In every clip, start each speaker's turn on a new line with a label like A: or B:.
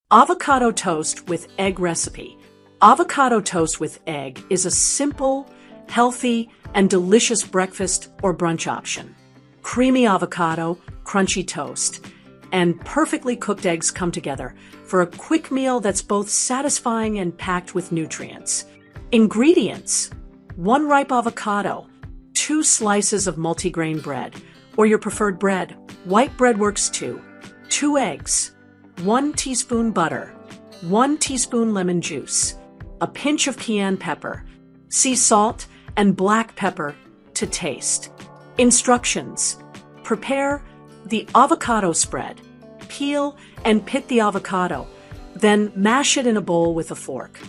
A: Avocado toast with egg recipe. Avocado toast with egg is a simple, healthy, and delicious breakfast or brunch option. Creamy avocado, crunchy toast, and perfectly cooked eggs come together for a quick meal that's both satisfying and packed with nutrients. Ingredients: 1 ripe avocado, 2 slices of multigrain bread, or your preferred bread. White bread works too. 2 eggs, 1 teaspoon butter, 1 teaspoon lemon juice, a pinch of cayenne pepper, sea salt, and black pepper to taste. Instructions: prepare the avocado spread. Peel and pit the avocado, then mash it in a bowl with a fork.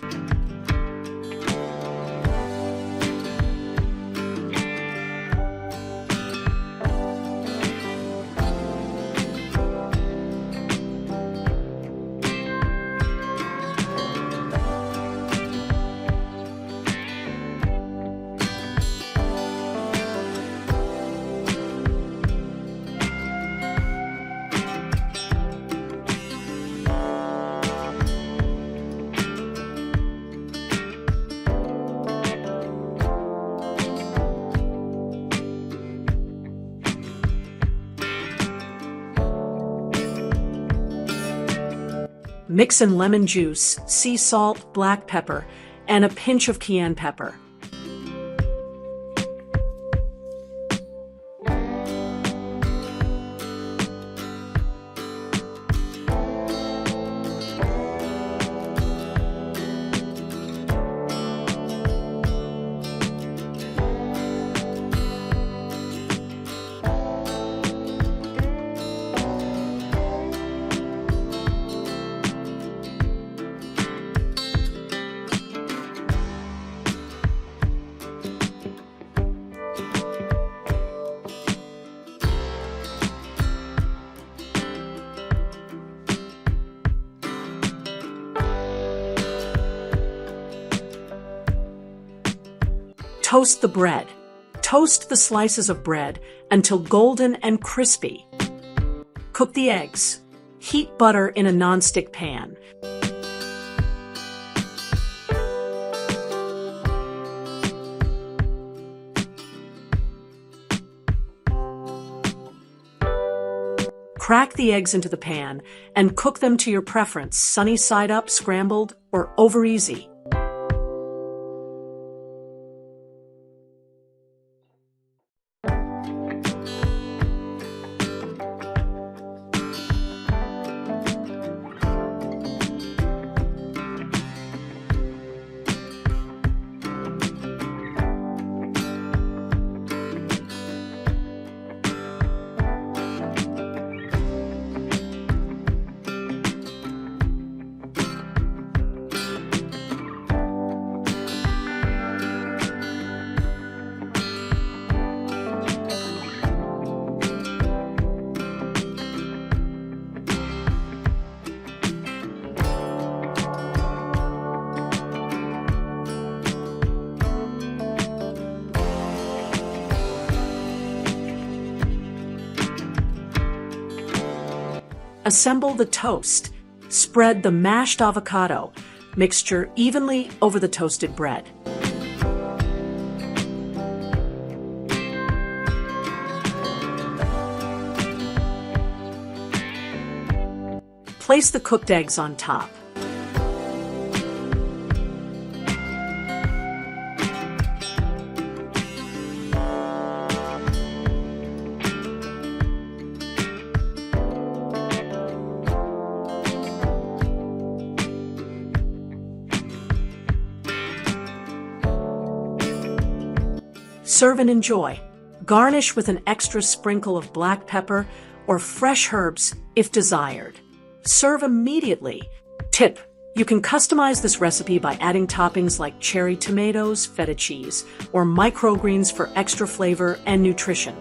A: Mix in lemon juice, sea salt, black pepper, and a pinch of cayenne pepper. Toast the bread. Toast the slices of bread until golden and crispy. Cook the eggs. Heat butter in a nonstick pan. Crack the eggs into the pan and cook them to your preference, sunny side up, scrambled, or over easy. Assemble the toast. Spread the mashed avocado mixture evenly over the toasted bread. Place the cooked eggs on top. Serve and enjoy. Garnish with an extra sprinkle of black pepper or fresh herbs if desired. Serve immediately. Tip: you can customize this recipe by adding toppings like cherry tomatoes, feta cheese, or microgreens for extra flavor and nutrition.